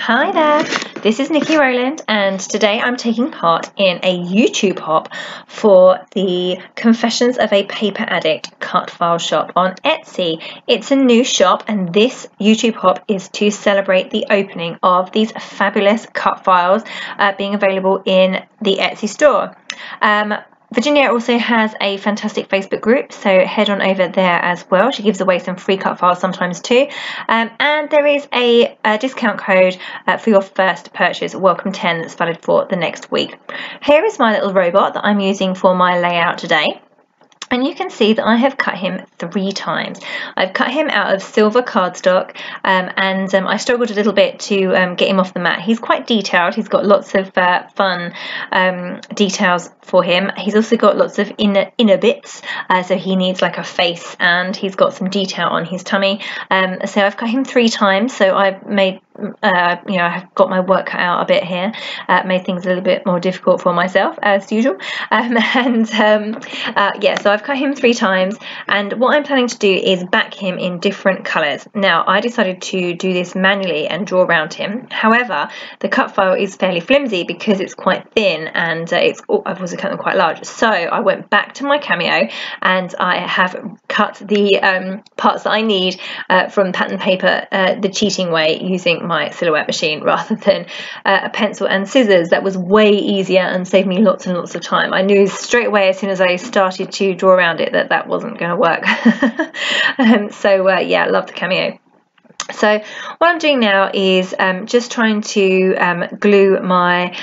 Hi there, this is Niki Rowland, and today I'm taking part in a YouTube hop for the Confessions of a Paper Addict cut file shop on Etsy. It's a new shop, and this YouTube hop is to celebrate the opening of these fabulous cut files being available in the Etsy store. Virginia also has a fantastic Facebook group, so head on over there as well. She gives away some free cut files sometimes too. And there is a discount code for your first purchase, welcome 10, that's valid for the next week. Here is my little robot that I'm using for my layout today. And you can see that I have cut him 3 times. I've cut him out of silver cardstock, and I struggled a little bit to get him off the mat. He's quite detailed. He's got lots of fun details for him. He's also got lots of inner bits, so he needs like a face, and he's got some detail on his tummy. So I've cut him 3 times. So I've made I've got my work cut out a bit here, made things a little bit more difficult for myself as usual, so I've cut him 3 times, and what I'm planning to do is back him in different colours. Now I decided to do this manually and draw around him. However, the cut file is fairly flimsy because it's quite thin, and I've also cut them quite large, so I went back to my Cameo and I have cut the parts that I need from pattern paper the cheating way, using my silhouette machine rather than a pencil and scissors. That was way easier and saved me lots and lots of time. I knew straight away as soon as I started to draw around it that wasn't going to work. Yeah, I love the Cameo. So what I'm doing now is just trying to glue my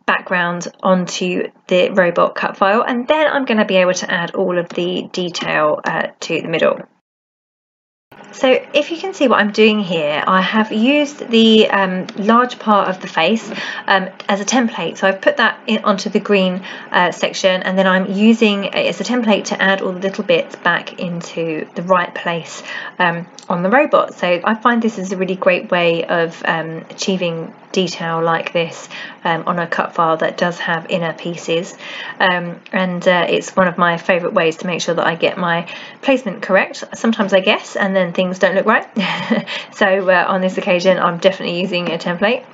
background onto the robot cut file, and then I'm going to be able to add all of the detail to the middle. So if you can see what I'm doing here, I have used the large part of the face as a template. So I've put that onto the green section, and then I'm using it as a template to add all the little bits back into the right place on the robot. So I find this is a really great way of achieving detail like this on a cut file that does have inner pieces, and it's one of my favourite ways to make sure that I get my placement correct. Sometimes I guess and then things don't look right. So on this occasion I'm definitely using a template.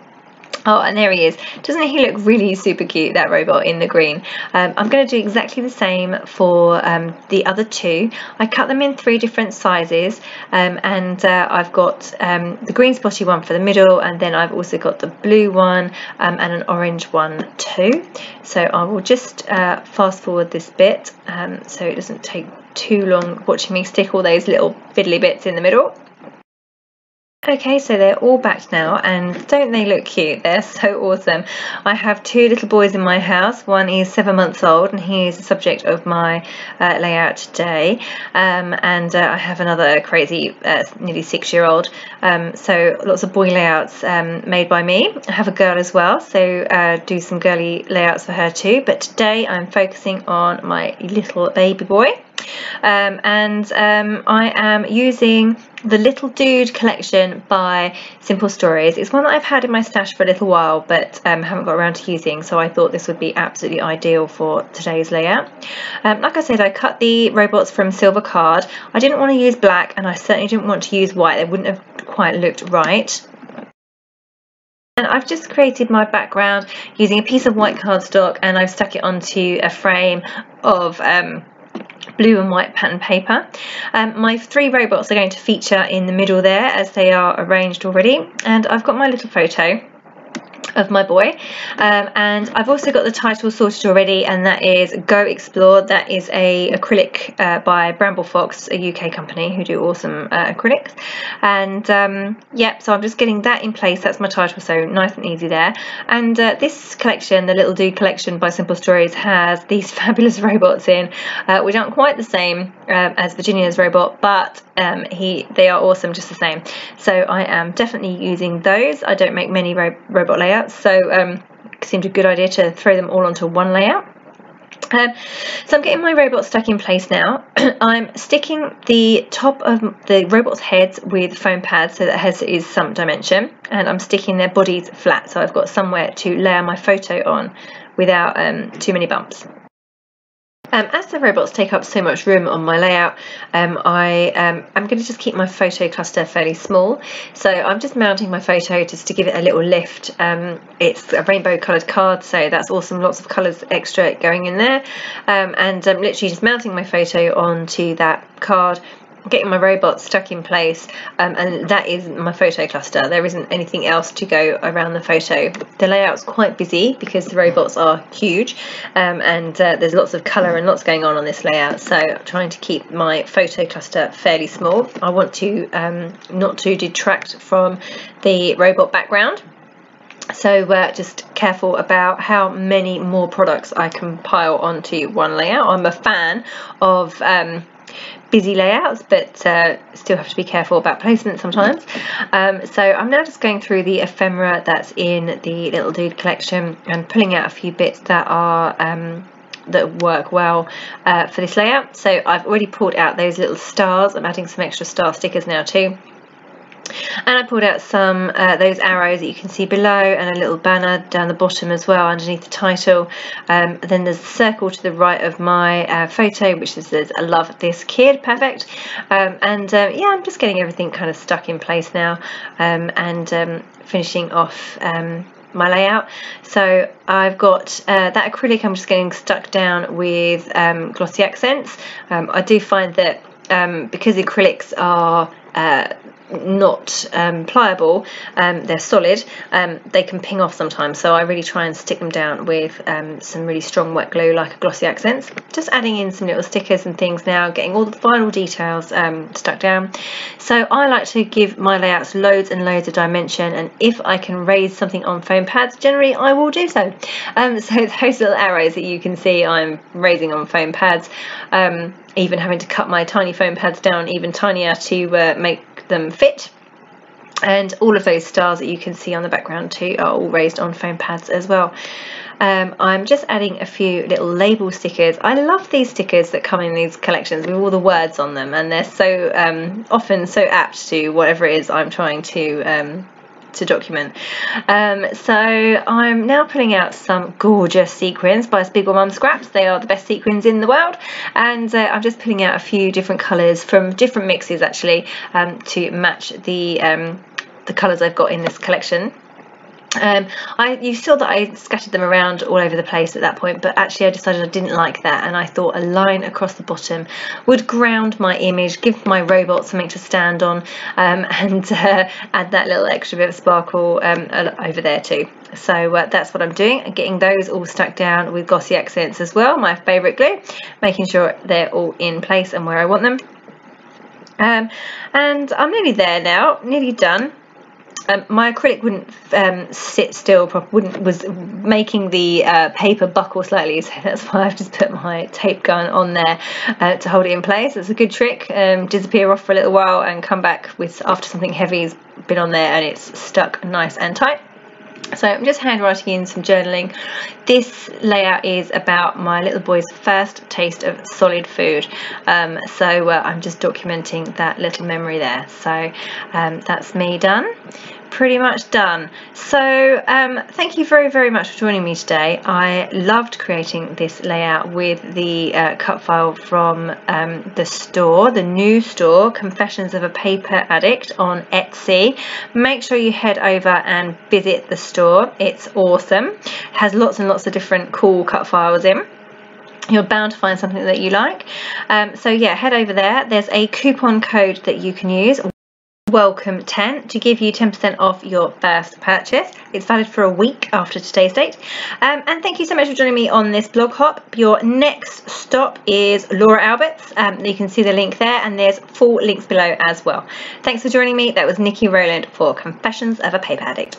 Oh, and there he is. Doesn't he look really super cute, that robot in the green? I'm going to do exactly the same for the other 2. I cut them in 3 different sizes, and I've got the green spotty one for the middle, and then I've also got the blue one and an orange one too. So I will just fast forward this bit so it doesn't take too long watching me stick all those little fiddly bits in the middle. Okay, so they're all back now, and don't they look cute? They're so awesome. I have 2 little boys in my house. One is 7 months old, and he is the subject of my layout today, and I have another crazy nearly 6-year-old, so lots of boy layouts made by me. I have a girl as well, so do some girly layouts for her too, but today I'm focusing on my little baby boy. I am using the Little Dude collection by Simple Stories. It's one that I've had in my stash for a little while, but haven't got around to using, so I thought this would be absolutely ideal for today's layout. Like I said, I cut the robots from silver card. I didn't want to use black, and I certainly didn't want to use white. They wouldn't have quite looked right. And I've just created my background using a piece of white cardstock, and I've stuck it onto a frame of blue and white pattern paper. My 3 robots are going to feature in the middle there as they are arranged already, and I've got my little photo of my boy, and I've also got the title sorted already, and that is Go Explore. That is a acrylic by Bramble Fox, a UK company who do awesome acrylics, and yeah, so I'm just getting that in place. That's my title, so nice and easy there. And this collection, the Little Dude collection by Simple Stories, has these fabulous robots in, which aren't quite the same as Virginia's robot, but they are awesome just the same. So I am definitely using those. I don't make many robot layouts, so it seemed a good idea to throw them all onto one layout. So I'm getting my robots stuck in place now. I'm sticking the top of the robot's heads with foam pads so that hers is some dimension, and I'm sticking their bodies flat so I've got somewhere to layer my photo on without too many bumps. As the robots take up so much room on my layout, I'm going to just keep my photo cluster fairly small. So I'm just mounting my photo just to give it a little lift. It's a rainbow coloured card, so that's awesome, lots of colours extra going in there. And I'm literally just mounting my photo onto that card, getting my robot stuck in place, and that is my photo cluster. There isn't anything else to go around the photo. The layout's quite busy because the robots are huge, and there's lots of colour and lots going on this layout, so I'm trying to keep my photo cluster fairly small. I want to not to detract from the robot background. So just careful about how many more products I can pile onto one layout. I'm a fan of busy layouts, but still have to be careful about placement sometimes. So I'm now just going through the ephemera that's in the Little Dude collection and pulling out a few bits that are that work well for this layout. So I've already pulled out those little stars. I'm adding some extra star stickers now too. And I pulled out some those arrows that you can see below, and a little banner down the bottom as well underneath the title. Then there's a circle to the right of my photo which says "I love this kid." Perfect. Yeah, I'm just getting everything kind of stuck in place now, and finishing off my layout. So I've got that acrylic I'm just getting stuck down with glossy accents. I do find that because the acrylics are not pliable, they're solid, they can ping off sometimes, so I really try and stick them down with some really strong wet glue like a glossy accents. Just adding in some little stickers and things now, getting all the final details stuck down. So I like to give my layouts loads and loads of dimension, and if I can raise something on foam pads, generally I will do so. So those little arrows that you can see I'm raising on foam pads, even having to cut my tiny foam pads down even tinier to make them fit. And all of those stars that you can see on the background too are all raised on foam pads as well. I'm just adding a few little label stickers. I love these stickers that come in these collections with all the words on them, and they're so often so apt to whatever it is I'm trying to document. So I'm now pulling out some gorgeous sequins by Spiggle Mum Scraps. They are the best sequins in the world, and I'm just pulling out a few different colours from different mixes actually, to match the colours I've got in this collection. You saw that I scattered them around all over the place at that point, but actually I decided I didn't like that, and I thought a line across the bottom would ground my image, give my robot something to stand on, and add that little extra bit of sparkle over there too. So that's what I'm doing, and getting those all stuck down with glossy accents as well, my favourite glue, making sure they're all in place and where I want them. And I'm nearly there now, nearly done. My acrylic wouldn't sit still properly, was making the paper buckle slightly, so that's why I've just put my tape gun on there to hold it in place. It's a good trick. Disappear off for a little while and come back with after something heavy's been on there and it's stuck nice and tight. So I'm just handwriting in some journaling. This layout is about my little boy's first taste of solid food. So I'm just documenting that little memory there. So that's me done. Pretty much done. So thank you very, very much for joining me today. I loved creating this layout with the cut file from the store, the new store, Confessions of a Paper Addict on Etsy. Make sure you head over and visit the store. It's awesome. It has lots and lots of different cool cut files in. You're bound to find something that you like. So yeah, head over there. There's a coupon code that you can use, Welcome 10, to give you 10% off your first purchase. It's valid for a week after today's date. And thank you so much for joining me on this blog hop. Your next stop is Laura Albert's. You can see the link there, and there's full links below as well. Thanks for joining me. That was Niki Rowland for Confessions of a Paper Addict.